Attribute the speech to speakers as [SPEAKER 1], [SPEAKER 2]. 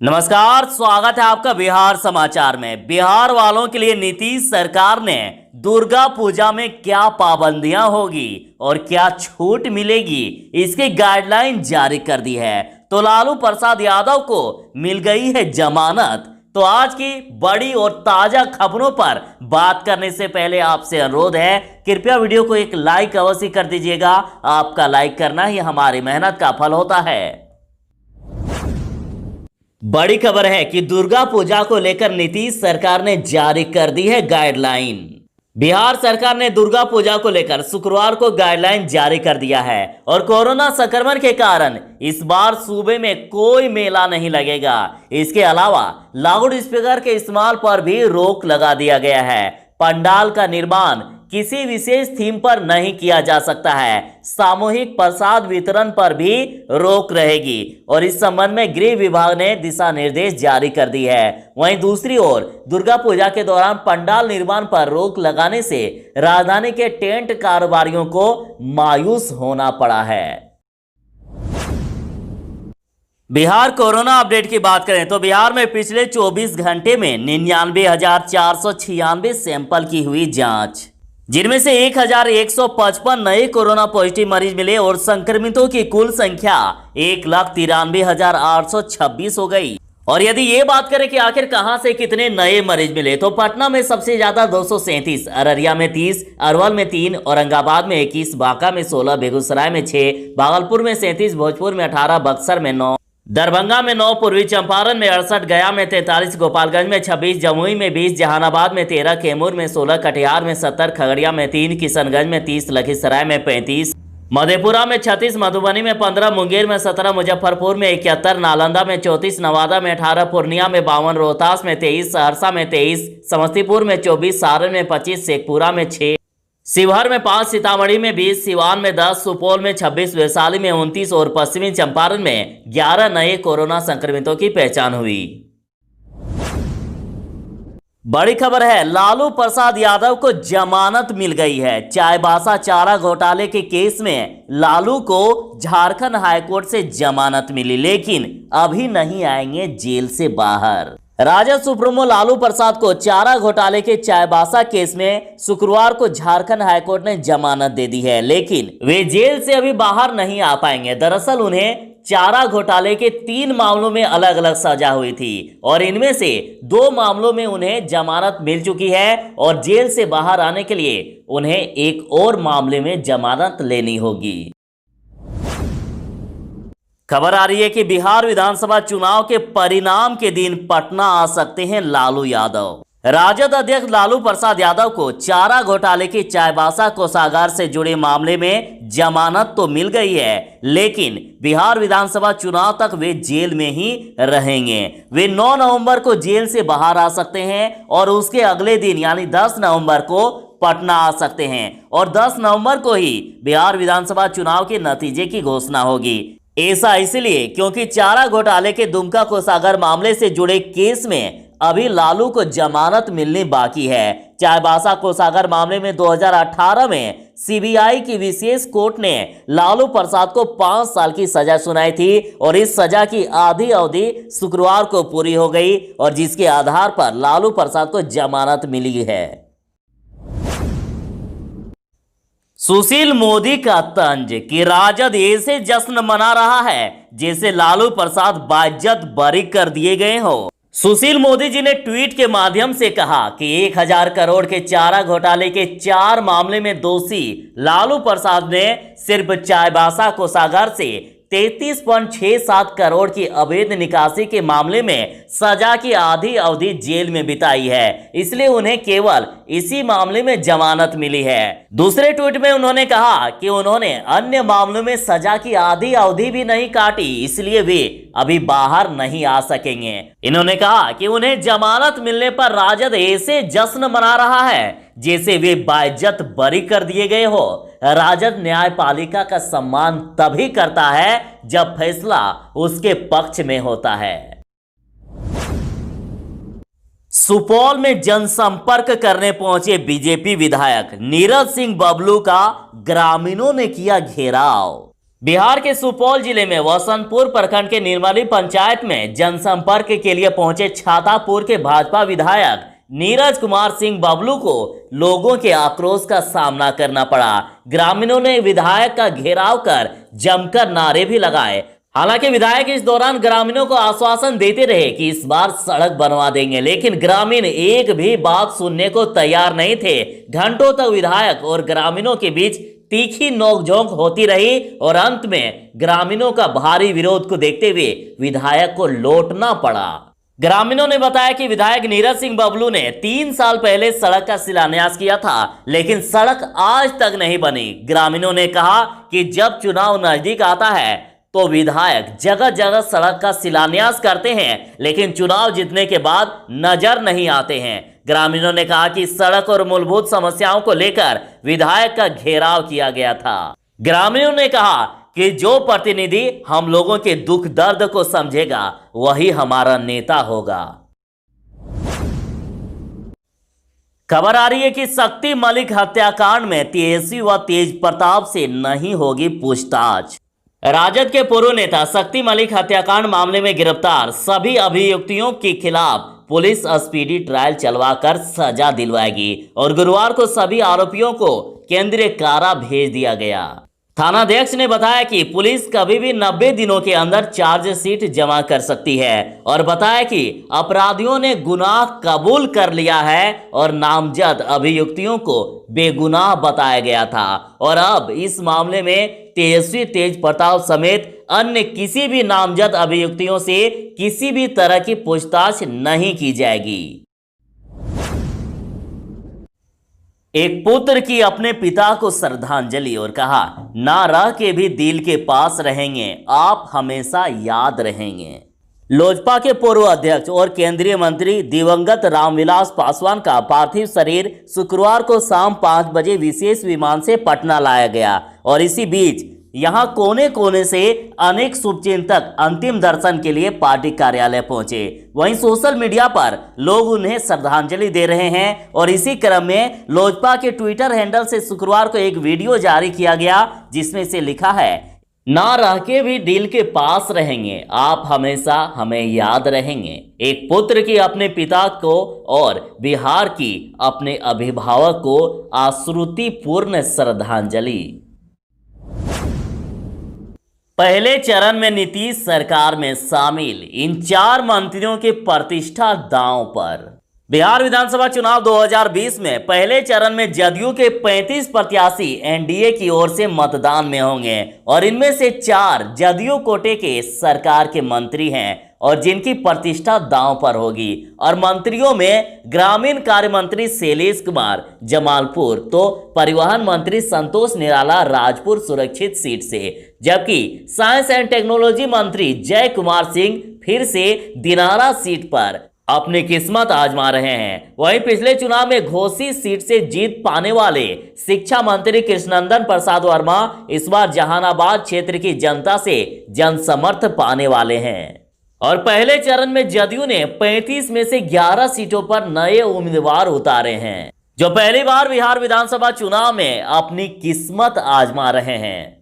[SPEAKER 1] नमस्कार, स्वागत है आपका बिहार समाचार में। बिहार वालों के लिए नीतीश सरकार ने दुर्गा पूजा में क्या पाबंदियां होगी और क्या छूट मिलेगी, इसकी गाइडलाइन जारी कर दी है। तो लालू प्रसाद यादव को मिल गई है जमानत। तो आज की बड़ी और ताजा खबरों पर बात करने से पहले आपसे अनुरोध है, कृपया वीडियो को एक लाइक अवश्य कर दीजिएगा। आपका लाइक करना ही हमारी मेहनत का फल होता है। बड़ी खबर है कि दुर्गा पूजा को लेकर नीतीश सरकार ने जारी कर दी है गाइडलाइन। बिहार सरकार ने दुर्गा पूजा को लेकर शुक्रवार को गाइडलाइन जारी कर दिया है और कोरोना संक्रमण के कारण इस बार सूबे में कोई मेला नहीं लगेगा। इसके अलावा लाउड स्पीकर के इस्तेमाल पर भी रोक लगा दिया गया है। पंडाल का निर्माण किसी विशेष थीम पर नहीं किया जा सकता है। सामूहिक प्रसाद वितरण पर भी रोक रहेगी और इस संबंध में गृह विभाग ने दिशा निर्देश जारी कर दी है। वहीं दूसरी ओर दुर्गा पूजा के दौरान पंडाल निर्माण पर रोक लगाने से राजधानी के टेंट कारोबारियों को मायूस होना पड़ा है। बिहार कोरोना अपडेट की बात करें तो बिहार में पिछले 24 घंटे में 99,496 सैंपल की हुई जांच, जिनमें से 1,155 नए कोरोना पॉजिटिव मरीज मिले और संक्रमितों की कुल संख्या 1,93,826 हो गई। और यदि ये बात करें कि आखिर कहां से कितने नए मरीज मिले, तो पटना में सबसे ज्यादा 237, अररिया में 30, अरवल में 3, औरंगाबाद में 21, बांका में 16, बेगूसराय में 6, भागलपुर में 37, भोजपुर में 18, बक्सर में 9, दरभंगा में 9, पूर्वी चंपारण में 68, गया में 43, गोपालगंज में 26, जमुई में 20, जहानाबाद में 13, कैमूर में 16, कटिहार में 70, खगड़िया में 3, किशनगंज में 30, लखीसराय में 35, मधेपुरा में 36, मधुबनी में 15, मुंगेर में 17, मुजफ्फरपुर में 71, नालंदा में 34, नवादा में 18, पूर्णिया में 52, रोहतास में 23, सहरसा में 23, समस्तीपुर में 24, सारण में 25, शेखपुरा में 6, शिवहर में 5, सीतामढ़ी में 20, सिवान में 10, सुपौल में 26, वैशाली में 29 और पश्चिमी चंपारण में 11 नए कोरोना संक्रमितों की पहचान हुई। बड़ी खबर है, लालू प्रसाद यादव को जमानत मिल गई है। चाईबासा चारा घोटाले के केस में लालू को झारखंड हाईकोर्ट से जमानत मिली, लेकिन अभी नहीं आएंगे जेल से बाहर। राजद सुप्रीमो लालू प्रसाद को चारा घोटाले के चाईबासा केस में शुक्रवार को झारखंड हाईकोर्ट ने जमानत दे दी है, लेकिन वे जेल से अभी बाहर नहीं आ पाएंगे। दरअसल उन्हें चारा घोटाले के 3 मामलों में अलग अलग सजा हुई थी और इनमें से 2 मामलों में उन्हें जमानत मिल चुकी है और जेल से बाहर आने के लिए उन्हें एक और मामले में जमानत लेनी होगी। खबर आ रही है कि बिहार विधानसभा चुनाव के परिणाम के दिन पटना आ सकते हैं लालू यादव। राजद अध्यक्ष लालू प्रसाद यादव को चारा घोटाले के चाईबासा कोषागार से जुड़े मामले में जमानत तो मिल गई है, लेकिन बिहार विधानसभा चुनाव तक वे जेल में ही रहेंगे। वे 9 नवंबर को जेल से बाहर आ सकते हैं और उसके अगले दिन यानी 10 नवंबर को पटना आ सकते हैं और 10 नवंबर को ही बिहार विधानसभा चुनाव के नतीजे की घोषणा होगी। ऐसा इसलिए क्योंकि चारा घोटाले के दुमका कोषागार मामले से जुड़े केस में अभी लालू को जमानत मिलनी बाकी है। चाईबासा कोषागार मामले में 2018 में सीबीआई की विशेष कोर्ट ने लालू प्रसाद को 5 साल की सजा सुनाई थी और इस सजा की आधी अवधि शुक्रवार को पूरी हो गई और जिसके आधार पर लालू प्रसाद को जमानत मिली है। सुशील मोदी का तंज कि राजद ऐसे जश्न मना रहा है जैसे लालू प्रसाद बाइज्जत बरी कर दिए गए हो। सुशील मोदी जी ने ट्वीट के माध्यम से कहा कि 1,000 करोड़ के चारा घोटाले के 4 मामले में दोषी लालू प्रसाद ने सिर्फ चाईबासा कोषागार से 33.67 करोड़ की अवैध निकासी के मामले में सजा की आधी अवधि जेल में बिताई है, इसलिए उन्हें केवल इसी मामले में जमानत मिली है। दूसरे ट्वीट में उन्होंने कहा कि उन्होंने अन्य मामलों में सजा की आधी अवधि भी नहीं काटी, इसलिए वे अभी बाहर नहीं आ सकेंगे। इन्होंने कहा कि उन्हें जमानत मिलने पर राजद ऐसे जश्न मना रहा है जैसे वे बाइज्जत बरी कर दिए गए हो। राजद न्यायपालिका का सम्मान तभी करता है जब फैसला उसके पक्ष में होता है। सुपौल में जनसंपर्क करने पहुंचे बीजेपी विधायक नीरज सिंह बबलू का ग्रामीणों ने किया घेराव। बिहार के सुपौल जिले में वसंतपुर प्रखंड के निर्मली पंचायत में जनसंपर्क के लिए पहुंचे छातापुर के भाजपा विधायक नीरज कुमार सिंह बबलू को लोगों के आक्रोश का सामना करना पड़ा। ग्रामीणों ने विधायक का घेराव कर जमकर नारे भी लगाए। हालांकि विधायक इस दौरान ग्रामीणों को आश्वासन देते रहे कि इस बार सड़क बनवा देंगे, लेकिन ग्रामीण एक भी बात सुनने को तैयार नहीं थे। घंटों तक विधायक और ग्रामीणों के बीच तीखी नोकझोंक होती रही और अंत में ग्रामीणों का भारी विरोध को देखते हुए विधायक को लौटना पड़ा। ग्रामीणों ने बताया कि विधायक नीरज सिंह बबलू ने 3 साल पहले सड़क का शिलान्यास किया था, लेकिन सड़क आज तक नहीं बनी। ग्रामीणों ने कहा कि जब चुनाव नजदीक आता है तो विधायक जगह जगह सड़क का शिलान्यास करते हैं, लेकिन चुनाव जीतने के बाद नजर नहीं आते हैं। ग्रामीणों ने कहा कि सड़क और मूलभूत समस्याओं को लेकर विधायक का घेराव किया गया था। ग्रामीणों ने कहा कि जो प्रतिनिधि हम लोगों के दुख दर्द को समझेगा वही हमारा नेता होगा। खबर आ रही है कि शक्ति मलिक हत्याकांड में तेजस्वी व तेज प्रताप से नहीं होगी पूछताछ। राजद के पूर्व नेता शक्ति मलिक हत्याकांड मामले में गिरफ्तार सभी अभियुक्तों के खिलाफ पुलिस स्पीडी ट्रायल चलवाकर सजा दिलवाएगी और गुरुवार को सभी आरोपियों को केंद्रीय कारा भेज दिया गया। थानाध्यक्ष ने बताया कि पुलिस कभी भी 90 दिनों के अंदर चार्जशीट जमा कर सकती है और बताया कि अपराधियों ने गुनाह कबूल कर लिया है और नामजद अभियुक्तों को बेगुनाह बताया गया था और अब इस मामले में तेजस्वी तेज प्रताप समेत अन्य किसी भी नामजद अभियुक्तों से किसी भी तरह की पूछताछ नहीं की जाएगी। एक पुत्र की अपने पिता को श्रद्धांजलि और कहा, ना रह के भी दिल के पास रहेंगे, आप हमेशा याद रहेंगे। लोजपा के पूर्व अध्यक्ष और केंद्रीय मंत्री दिवंगत रामविलास पासवान का पार्थिव शरीर शुक्रवार को शाम 5 बजे विशेष विमान से पटना लाया गया और इसी बीच यहां कोने कोने से अनेक शुभचिंतक अंतिम दर्शन के लिए पार्टी कार्यालय पहुंचे। वहीं सोशल मीडिया पर लोग उन्हें श्रद्धांजलि दे रहे हैं और इसी क्रम में लोजपा के ट्विटर हैंडल से शुक्रवार को एक वीडियो जारी किया गया जिसमें से लिखा है, ना रह के भी दिल के पास रहेंगे, आप हमेशा हमें याद रहेंगे। एक पुत्र की अपने पिता को और बिहार की अपने अभिभावक को आश्रुतिपूर्ण श्रद्धांजलि। पहले चरण में नीतीश सरकार में शामिल इन 4 मंत्रियों की प्रतिष्ठा दांव पर। बिहार विधानसभा चुनाव 2020 में पहले चरण में जदयू के 35 प्रत्याशी एनडीए की ओर से मतदान में होंगे और इनमें से 4 जदयू कोटे के सरकार के मंत्री हैं और जिनकी प्रतिष्ठा दांव पर होगी। और मंत्रियों में ग्रामीण कार्य मंत्री शैलेश कुमार जमालपुर तो परिवहन मंत्री संतोष निराला राजपुर सुरक्षित सीट से, जबकि साइंस एंड टेक्नोलॉजी मंत्री जय कुमार सिंह फिर से दिनारा सीट पर अपनी किस्मत आजमा रहे हैं। वहीं पिछले चुनाव में घोसी सीट से जीत पाने वाले शिक्षा मंत्री कृष्णनंदन प्रसाद वर्मा इस बार जहानाबाद क्षेत्र की जनता से जनसमर्थ पाने वाले हैं। और पहले चरण में जदयू ने 35 में से 11 सीटों पर नए उम्मीदवार उतारे हैं जो पहली बार बिहार विधानसभा चुनाव में अपनी किस्मत आजमा रहे हैं।